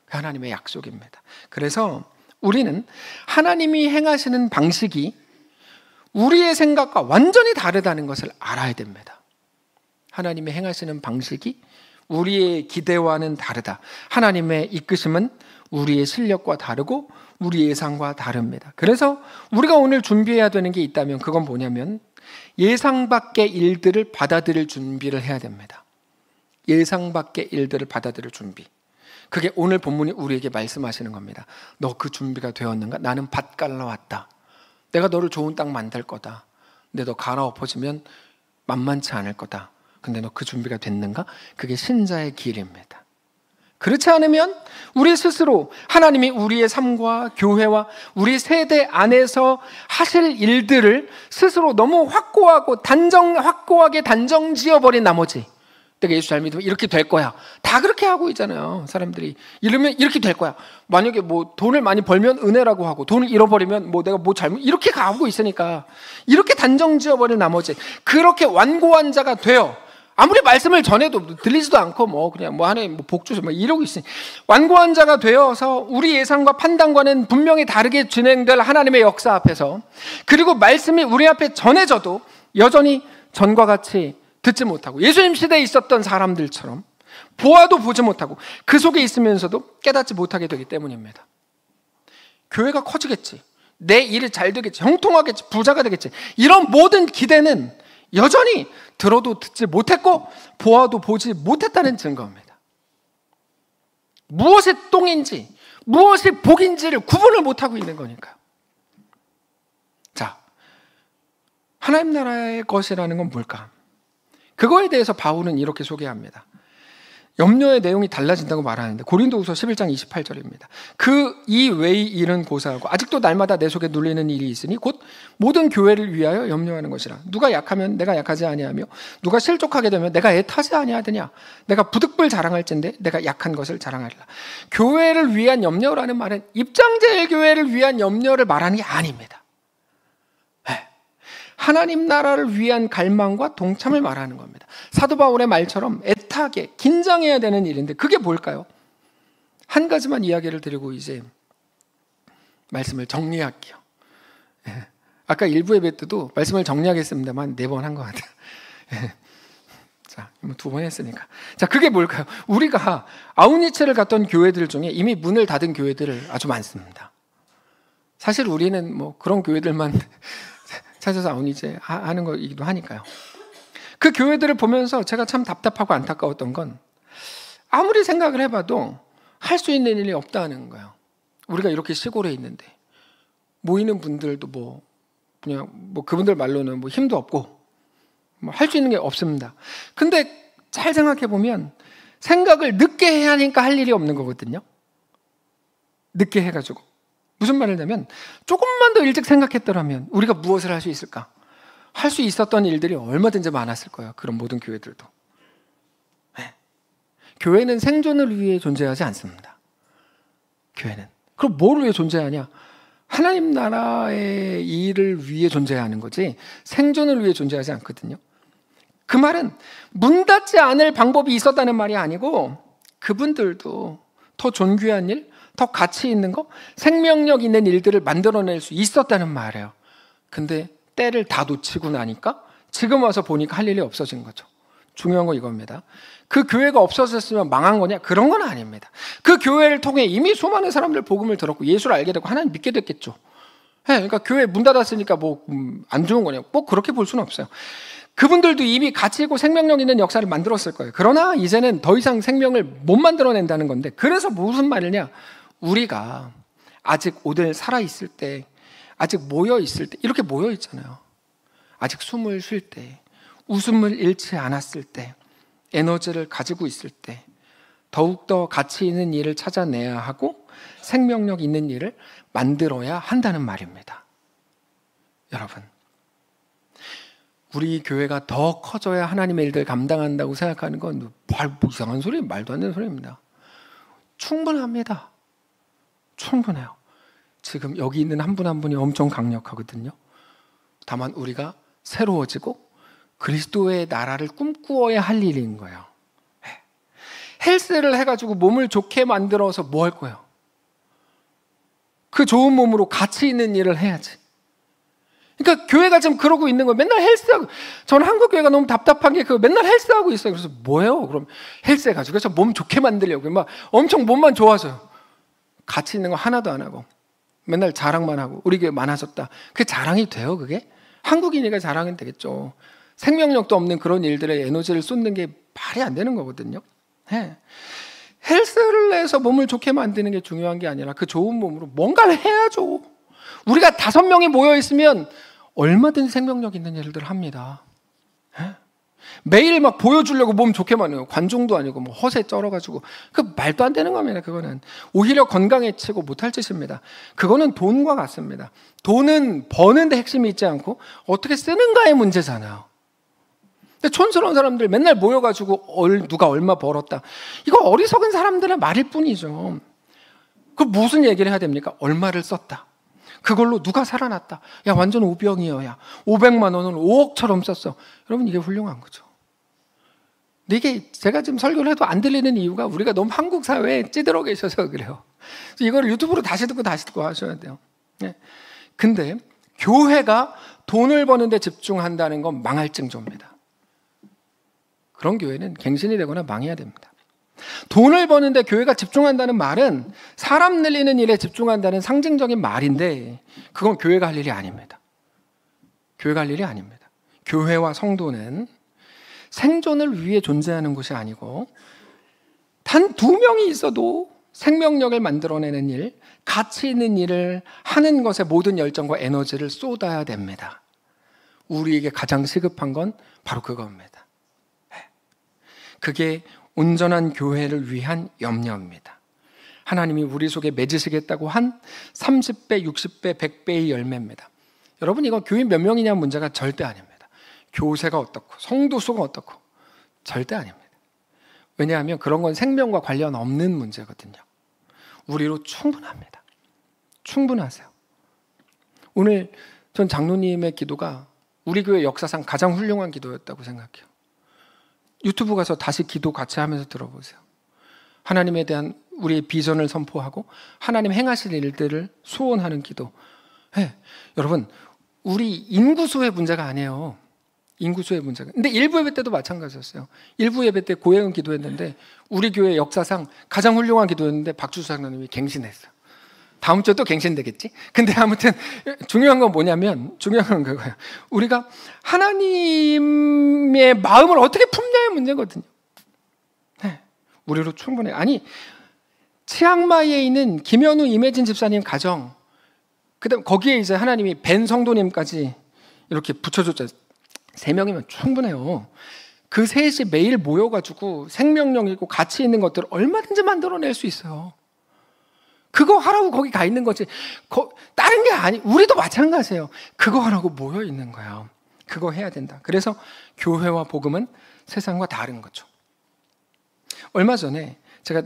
하나님의 약속입니다. 그래서 우리는 하나님이 행하시는 방식이 우리의 생각과 완전히 다르다는 것을 알아야 됩니다. 하나님이 행하시는 방식이 우리의 기대와는 다르다. 하나님의 이끄심은 우리의 실력과 다르고 우리 예상과 다릅니다. 그래서 우리가 오늘 준비해야 되는 게 있다면 그건 뭐냐면 예상 밖의 일들을 받아들일 준비를 해야 됩니다. 예상 밖의 일들을 받아들일 준비. 그게 오늘 본문이 우리에게 말씀하시는 겁니다. 너 그 준비가 되었는가? 나는 밭 갈러 왔다. 내가 너를 좋은 땅 만들 거다. 근데 너 갈아엎어지면 만만치 않을 거다. 근데 너 그 준비가 됐는가? 그게 신자의 길입니다. 그렇지 않으면 우리 스스로 하나님이 우리의 삶과 교회와 우리 세대 안에서 하실 일들을 스스로 너무 확고하게 단정 지어버린 나머지, 내가 예수 잘 믿으면 이렇게 될 거야. 다 그렇게 하고 있잖아요. 사람들이 이러면 이렇게 될 거야. 만약에 뭐 돈을 많이 벌면 은혜라고 하고, 돈을 잃어버리면 뭐 내가 뭐 잘못, 이렇게 가고 있으니까 이렇게 단정 지어버린 나머지 그렇게 완고한 자가 되어, 아무리 말씀을 전해도 들리지도 않고 뭐 그냥 뭐 하나님 뭐 복주셔 뭐 이러고 있으니 완고한 자가 되어서 우리 예상과 판단과는 분명히 다르게 진행될 하나님의 역사 앞에서, 그리고 말씀이 우리 앞에 전해져도 여전히 전과 같이 듣지 못하고 예수님 시대에 있었던 사람들처럼 보아도 보지 못하고 그 속에 있으면서도 깨닫지 못하게 되기 때문입니다. 교회가 커지겠지, 내 일이 잘 되겠지, 형통하겠지, 부자가 되겠지, 이런 모든 기대는 여전히 들어도 듣지 못했고 보아도 보지 못했다는 증거입니다. 무엇이 똥인지 무엇이 복인지를 구분을 못하고 있는 거니까요. 자, 하나님 나라의 것이라는 건 뭘까? 그거에 대해서 바울은 이렇게 소개합니다. 염려의 내용이 달라진다고 말하는데 고린도후서 11장 28절입니다. 그 이 외의 일은 고사하고 아직도 날마다 내 속에 눌리는 일이 있으니 곧 모든 교회를 위하여 염려하는 것이라. 누가 약하면 내가 약하지 아니하며 누가 실족하게 되면 내가 애타지 아니하더냐. 내가 부득불 자랑할진대 내가 약한 것을 자랑하리라. 교회를 위한 염려라는 말은 입장제일 교회를 위한 염려를 말하는 게 아닙니다. 하나님 나라를 위한 갈망과 동참을 말하는 겁니다. 사도 바울의 말처럼 애타게 긴장해야 되는 일인데 그게 뭘까요? 한 가지만 이야기를 드리고 이제 말씀을 정리할게요. 아까 일부 예배 때도 말씀을 정리하겠습니다만 4번 한 것 같아요. 자, 2번 했으니까. 자, 그게 뭘까요? 우리가 아우니체를 갔던 교회들 중에 이미 문을 닫은 교회들을 아주 많습니다. 사실 우리는 뭐 그런 교회들만 찾아서 아우니체 하는 거이기도 하니까요. 그 교회들을 보면서 제가 참 답답하고 안타까웠던 건 아무리 생각을 해봐도 할 수 있는 일이 없다는 거예요. 우리가 이렇게 시골에 있는데 모이는 분들도 뭐 그냥 뭐 그분들 말로는 뭐 힘도 없고 뭐 할 수 있는 게 없습니다. 근데 잘 생각해 보면 생각을 늦게 해야 하니까 할 일이 없는 거거든요. 늦게 해가지고 무슨 말을 하냐면 조금만 더 일찍 생각했더라면 우리가 무엇을 할 수 있을까? 할 수 있었던 일들이 얼마든지 많았을 거예요. 그런 모든 교회들도. 네. 교회는 생존을 위해 존재하지 않습니다. 교회는. 그럼 뭘 위해 존재하냐? 하나님 나라의 일을 위해 존재하는 거지 생존을 위해 존재하지 않거든요. 그 말은 문 닫지 않을 방법이 있었다는 말이 아니고 그분들도 더 존귀한 일, 더 가치 있는 거, 생명력 있는 일들을 만들어낼 수 있었다는 말이에요. 근데 때를 다 놓치고 나니까 지금 와서 보니까 할 일이 없어진 거죠. 중요한 건 이겁니다. 그 교회가 없어졌으면 망한 거냐? 그런 건 아닙니다. 그 교회를 통해 이미 수많은 사람들 복음을 들었고 예수를 알게 되고 하나님 믿게 됐겠죠. 그러니까 교회 문 닫았으니까 뭐 안 좋은 거냐? 꼭 그렇게 볼 수는 없어요. 그분들도 이미 가치 있고 생명력 있는 역사를 만들었을 거예요. 그러나 이제는 더 이상 생명을 못 만들어낸다는 건데, 그래서 무슨 말이냐? 우리가 아직 오늘 살아있을 때, 아직 모여있을 때, 이렇게 모여있잖아요. 아직 숨을 쉴 때, 웃음을 잃지 않았을 때, 에너지를 가지고 있을 때 더욱더 가치 있는 일을 찾아내야 하고 생명력 있는 일을 만들어야 한다는 말입니다. 여러분, 우리 교회가 더 커져야 하나님의 일들 감당한다고 생각하는 건 이상한 소리, 말도 안 되는 소리입니다. 충분합니다. 충분해요. 지금 여기 있는 한 분 한 분이 엄청 강력하거든요. 다만 우리가 새로워지고 그리스도의 나라를 꿈꾸어야 할 일인 거예요. 헬스를 해가지고 몸을 좋게 만들어서 뭐 할 거예요? 그 좋은 몸으로 가치 있는 일을 해야지. 그러니까 교회가 지금 그러고 있는 거예요. 맨날 헬스하고. 저는 한국 교회가 너무 답답한 게 맨날 헬스하고 있어요. 그래서 뭐예요? 그럼 헬스 해가지고 그래서 몸 좋게 만들려고 막 엄청 몸만 좋아져요. 가치 있는 거 하나도 안 하고 맨날 자랑만 하고 우리 교회 많아졌다. 그게 자랑이 돼요? 그게? 한국인이가 자랑은 되겠죠. 생명력도 없는 그런 일들에 에너지를 쏟는 게 말이 안 되는 거거든요. 헬스를 해서 몸을 좋게 만드는 게 중요한 게 아니라 그 좋은 몸으로 뭔가를 해야죠. 우리가 5명이 모여 있으면 얼마든지 생명력 있는 일들을 합니다. 매일 막 보여주려고 몸 좋게 만들어요. 관종도 아니고 뭐 허세 쩔어가지고 그 말도 안 되는 겁니다. 그거는 오히려 건강에 치고 못할 짓입니다. 그거는 돈과 같습니다. 돈은 버는데 핵심이 있지 않고 어떻게 쓰는가의 문제잖아요. 근데 촌스러운 사람들 맨날 모여가지고 누가 얼마 벌었다. 이거 어리석은 사람들의 말일 뿐이죠. 그 무슨 얘기를 해야 됩니까? 얼마를 썼다. 그걸로 누가 살아났다. 야, 완전 오병이어. 야, 500만 원을 5억처럼 썼어. 여러분, 이게 훌륭한 거죠. 근데 이게 제가 지금 설교를 해도 안 들리는 이유가 우리가 너무 한국 사회에 찌들어 계셔서 그래요. 그래서 이걸 유튜브로 다시 듣고 하셔야 돼요. 근데 교회가 돈을 버는 데 집중한다는 건 망할 징조입니다. 그런 교회는 갱신이 되거나 망해야 됩니다. 돈을 버는데 교회가 집중한다는 말은 사람 늘리는 일에 집중한다는 상징적인 말인데 그건 교회가 할 일이 아닙니다. 교회가 할 일이 아닙니다. 교회와 성도는 생존을 위해 존재하는 곳이 아니고 단 2명이 있어도 생명력을 만들어내는 일, 가치 있는 일을 하는 것에 모든 열정과 에너지를 쏟아야 됩니다. 우리에게 가장 시급한 건 바로 그겁니다. 그게 온전한 교회를 위한 염려입니다. 하나님이 우리 속에 맺으시겠다고 한 30배, 60배, 100배의 열매입니다. 여러분, 이거 교인 몇 명이냐 문제가 절대 아닙니다. 교세가 어떻고 성도 수가 어떻고 절대 아닙니다. 왜냐하면 그런 건 생명과 관련 없는 문제거든요. 우리로 충분합니다. 충분하세요. 오늘 전 장로님의 기도가 우리 교회 역사상 가장 훌륭한 기도였다고 생각해요. 유튜브 가서 다시 기도 같이 하면서 들어보세요. 하나님에 대한 우리의 비전을 선포하고 하나님 행하실 일들을 소원하는 기도. 여러분, 우리 인구수의 문제가 아니에요. 인구수의 문제가. 근데 일부 예배 때도 마찬가지였어요. 일부 예배 때 고해은 기도했는데 우리 교회 역사상 가장 훌륭한 기도였는데 박주수 장로님이 갱신했어요. 다음 주에 또 갱신되겠지? 근데 아무튼 중요한 건 뭐냐면 중요한 건 그거예요. 우리가 하나님의 마음을 어떻게 품냐의 문제거든요. 우리로 충분해. 아니, 치앙마이에 있는 김현우 이매진 집사님 가정, 그다음 거기에 이제 하나님이 벤 성도님까지 이렇게 붙여줬잖아요. 3명이면 충분해요. 그 셋이 매일 모여가지고 생명력 있고 가치 있는 것들을 얼마든지 만들어낼 수 있어요. 그거 하라고 거기 가 있는 거지. 다른 게 아니. 우리도 마찬가지예요. 그거 하라고 모여 있는 거예요. 그거 해야 된다. 그래서 교회와 복음은 세상과 다른 거죠. 얼마 전에 제가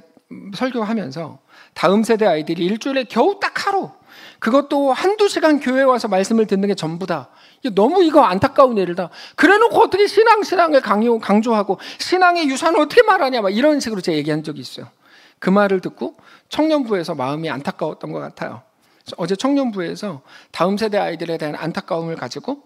설교하면서 다음 세대 아이들이 일주일에 겨우 딱 하루, 그것도 1-2시간 교회 와서 말씀을 듣는 게 전부다. 너무 이거 안타까운 일이다. 그래놓고 어떻게 신앙을 강조하고 신앙의 유산을 어떻게 말하냐 막 이런 식으로 제가 얘기한 적이 있어요. 그 말을 듣고 청년부에서 마음이 안타까웠던 것 같아요. 어제 청년부에서 다음 세대 아이들에 대한 안타까움을 가지고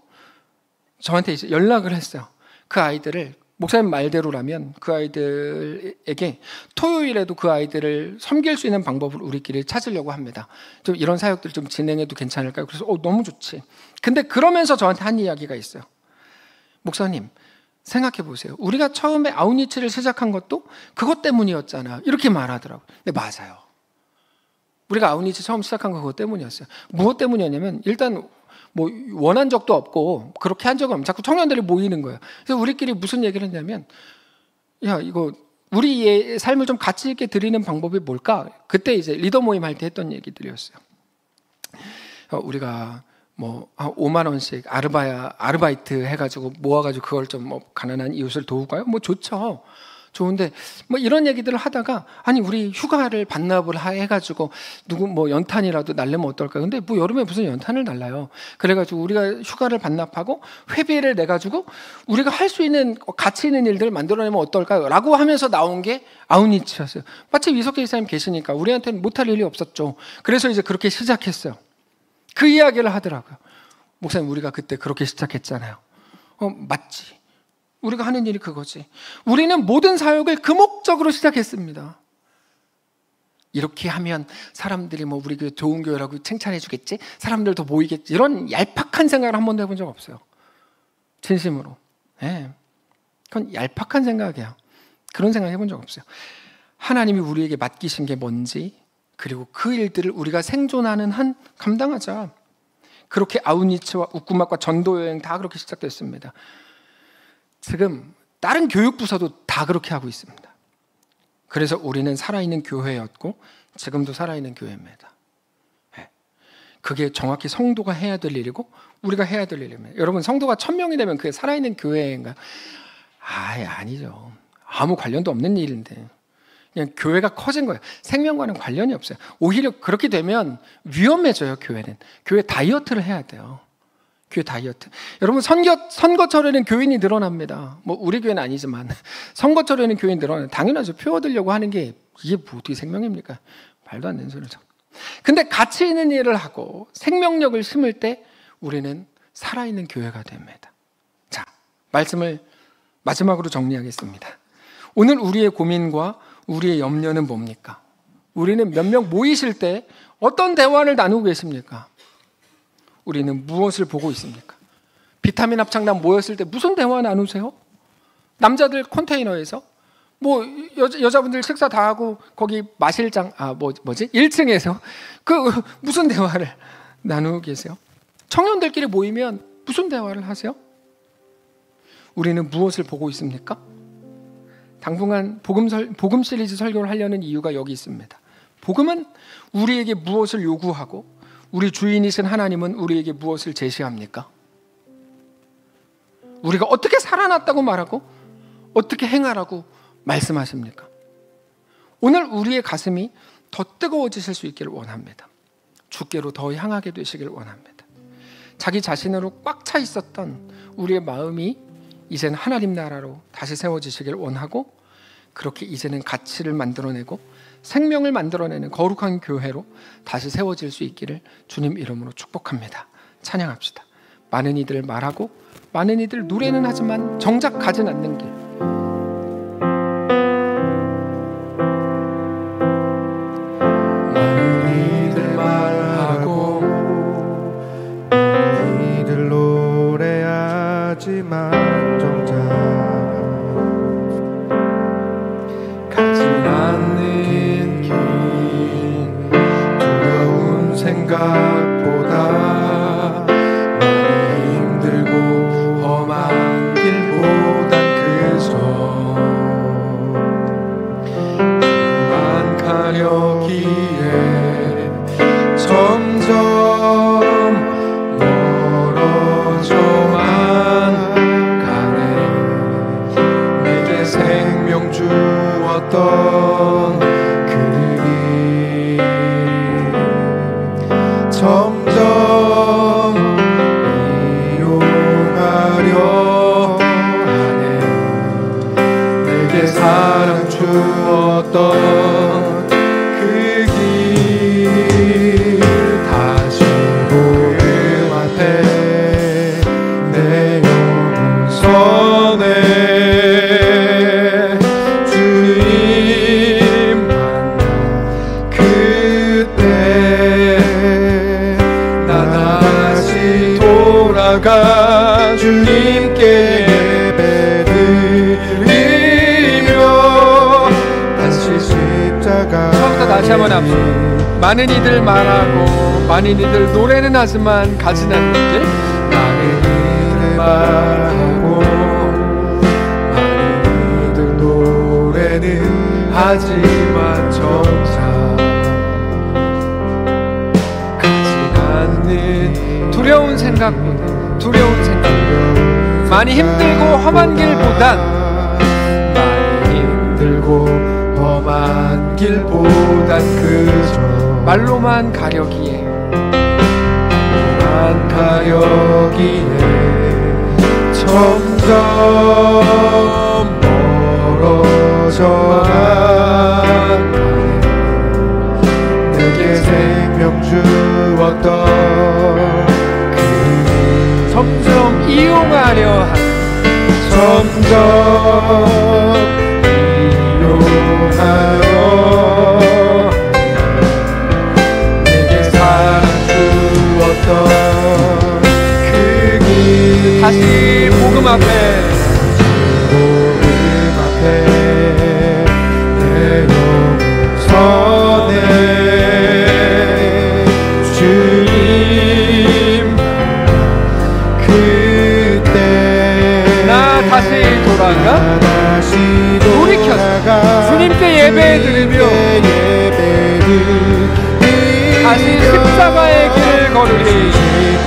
저한테 이제 연락을 했어요. 그 아이들을, 목사님 말대로라면 그 아이들에게 토요일에도 그 아이들을 섬길 수 있는 방법을 우리끼리 찾으려고 합니다. 좀 이런 사역들 좀 진행해도 괜찮을까요? 그래서 너무 좋지. 근데 그러면서 저한테 한 이야기가 있어요. 목사님, 생각해 보세요. 우리가 처음에 아웃리치를 시작한 것도 그것 때문이었잖아요. 이렇게 말하더라고요. 근데 맞아요. 우리가 아웃리치 처음 시작한 거 그것 때문이었어요. 무엇 때문이었냐면 일단 뭐 원한 적도 없고 그렇게 한 적은 없고 자꾸 청년들이 모이는 거예요. 그래서 우리끼리 무슨 얘기를 했냐면, 야, 이거 우리의 삶을 좀 가치 있게 드리는 방법이 뭘까? 그때 이제 리더 모임 할 때 했던 얘기들이었어요. 우리가 뭐 5만 원씩 아르바이트 해가지고 모아가지고 그걸 좀 뭐 가난한 이웃을 도울까요? 뭐 좋죠. 좋은데 뭐 이런 얘기들을 하다가 아니 우리 휴가를 반납을 해가지고 누구 뭐 연탄이라도 날려면 어떨까? 근데 뭐 여름에 무슨 연탄을 날라요? 그래가지고 우리가 휴가를 반납하고 회비를 내가지고 우리가 할 수 있는 가치 있는 일들을 만들어내면 어떨까요? 라고 하면서 나온 게 아웃리치였어요. 마치 이석기 집사님 계시니까 우리한테는 못할 일이 없었죠. 그래서 이제 그렇게 시작했어요. 그 이야기를 하더라고요. 목사님, 우리가 그때 그렇게 시작했잖아요. 맞지. 우리가 하는 일이 그거지. 우리는 모든 사역을 그 목적으로 시작했습니다. 이렇게 하면 사람들이 뭐 우리 교회 좋은 교회라고 칭찬해 주겠지? 사람들도 모이겠지? 이런 얄팍한 생각을 한 번도 해본 적 없어요. 진심으로. 네. 그건 얄팍한 생각이에요. 그런 생각 해본 적 없어요. 하나님이 우리에게 맡기신 게 뭔지, 그리고 그 일들을 우리가 생존하는 한 감당하자. 그렇게 아웃리치와 웃구막과 전도여행 다 그렇게 시작됐습니다. 지금 다른 교육부서도 다 그렇게 하고 있습니다. 그래서 우리는 살아있는 교회였고 지금도 살아있는 교회입니다. 그게 정확히 성도가 해야 될 일이고 우리가 해야 될 일입니다. 여러분, 성도가 1000명이 되면 그게 살아있는 교회인가요? 아니죠. 아무 관련도 없는 일인데 그냥 교회가 커진 거예요. 생명과는 관련이 없어요. 오히려 그렇게 되면 위험해져요. 교회는. 교회 다이어트를 해야 돼요. 교회 다이어트. 여러분, 선거철에는 교인이 늘어납니다. 뭐 우리 교회는 아니지만 선거철에는 교인이 늘어나요. 당연하죠. 표 얻으려고 하는 게 이게 뭐 어떻게 생명입니까? 말도 안 되는 소리죠. 근데 가치 있는 일을 하고 생명력을 심을 때 우리는 살아있는 교회가 됩니다. 자, 말씀을 마지막으로 정리하겠습니다. 오늘 우리의 고민과 우리의 염려는 뭡니까? 우리는 몇 명 모이실 때 어떤 대화를 나누고 계십니까? 우리는 무엇을 보고 있습니까? 비타민 합창단 모였을 때 무슨 대화 나누세요? 남자들 컨테이너에서 뭐 여자분들 식사 다 하고 거기 마실장 1층에서 그 무슨 대화를 나누고 계세요? 청년들끼리 모이면 무슨 대화를 하세요? 우리는 무엇을 보고 있습니까? 당분간 복음 시리즈 설교를 하려는 이유가 여기 있습니다. 복음은 우리에게 무엇을 요구하고 우리 주인이신 하나님은 우리에게 무엇을 제시합니까? 우리가 어떻게 살아났다고 말하고 어떻게 행하라고 말씀하십니까? 오늘 우리의 가슴이 더 뜨거워지실 수 있기를 원합니다. 주께로 더 향하게 되시길 원합니다. 자기 자신으로 꽉 차 있었던 우리의 마음이 이제는 하나님 나라로 다시 세워지시길 원하고, 그렇게 이제는 가치를 만들어내고 생명을 만들어내는 거룩한 교회로 다시 세워질 수 있기를 주님 이름으로 축복합니다. 찬양합시다. 많은 이들 말하고 많은 이들 노래는 하지만 정작 가진 않는 길. 많은 이들 말하고 많은 이들 노래하지만 정작 가진 않는 길. 두려운 생각보다 많이 힘들고 험한 길보단 그저 그만 가려기에 점점 멀어져만 가네. 내게 생명 주었던 그들이 점점 이용하려 하네. 내게 사랑 주었던 그 길 다시 복음 앞에 내 영혼 선에 주님 만나 그때 나 다시 돌아가 주님께 예배드리며 다시 십자가 처음부터 다시 한번 합시다. 많은 이들 말하고 많은 이들 노래는 하지만 가진 않는 길. 많은 이들 말하고 많은 이들 노래는 하지만 정작 가진 않는 두려운 생각보다 많이 힘들고 험한 길보단 많이 힘들고 험한 길보단 그저 말로만 가려기에 말로만 가려기에 점점 멀어져만 가네. 내게 생명 주었던 그 점점 이용하려 하는 점점 이용하여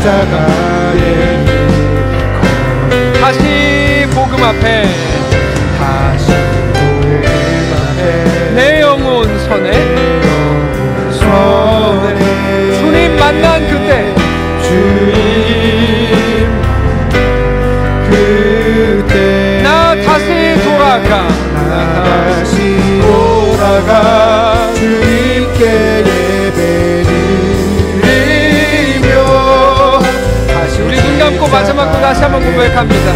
십자가의 다시 복음 앞에 다시 복음 앞에 내 영혼 선에 주님 만난 그때 나 다시 돌아가 주님께 예배드리며 우리 눈 감고 마지막 거 다시 한번 고백합니다.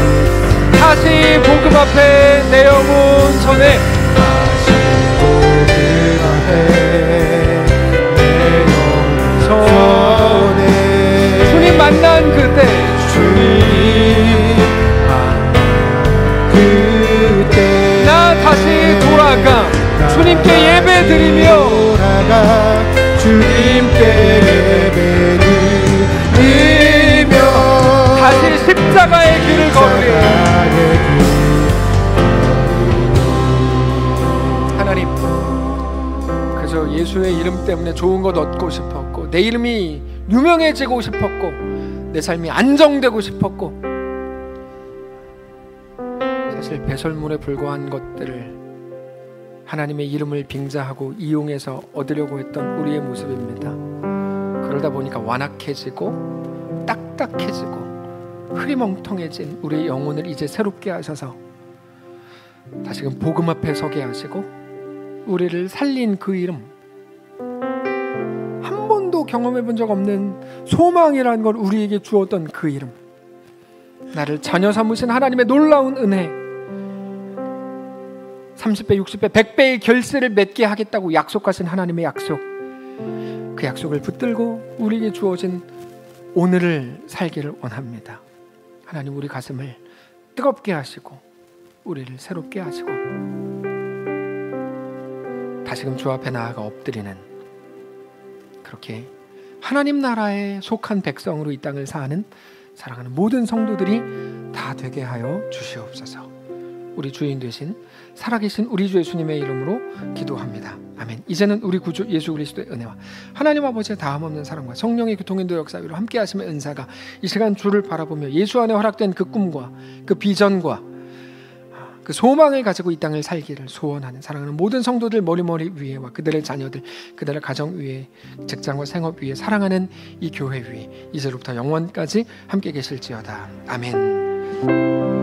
다시 복음 앞에 내 영혼 선에 다시 복음 앞에 내 영혼 선에 주님 만난 그때 나 다시 돌아가 주님께 예배드리며 다시 십자가의 길을 걸으리. 하나님, 그저 예수의 이름 때문에 좋은 것 얻고 싶었고 내 이름이 유명해지고 싶었고 내 삶이 안정되고 싶었고 사실 배설물에 불과한 것들을 하나님의 이름을 빙자하고 이용해서 얻으려고 했던 우리의 모습입니다. 그러다 보니까 완악해지고 딱딱해지고 흐리멍텅해진 우리의 영혼을 이제 새롭게 하셔서 다시금 복음 앞에 서게 하시고 우리를 살린 그 이름, 한 번도 경험해 본 적 없는 소망이라는 걸 우리에게 주었던 그 이름, 나를 자녀 삼으신 하나님의 놀라운 은혜, 30배, 60배, 100배의 결실을 맺게 하겠다고 약속하신 하나님의 약속, 그 약속을 붙들고 우리에게 주어진 오늘을 살기를 원합니다. 하나님, 우리 가슴을 뜨겁게 하시고 우리를 새롭게 하시고 다시금 주 앞에 나아가 엎드리는 그렇게 하나님 나라에 속한 백성으로 이 땅을 사는 사랑하는 모든 성도들이 다 되게 하여 주시옵소서. 우리 주인 되신 살아계신 우리 주 예수님의 이름으로 기도합니다. 아멘. 이제는 우리 구주 예수 그리스도의 은혜와 하나님 아버지의 다함없는 사랑과 성령의 교통인도 역사 위로 함께 하심의 은사가 이 시간 주를 바라보며 예수 안에 허락된 그 꿈과 그 비전과 그 소망을 가지고 이 땅을 살기를 소원하는 사랑하는 모든 성도들 머리머리 위에와 그들의 자녀들, 그들의 가정 위에, 직장과 생업 위에, 사랑하는 이 교회 위에 이제로부터 영원까지 함께 계실지어다. 아멘.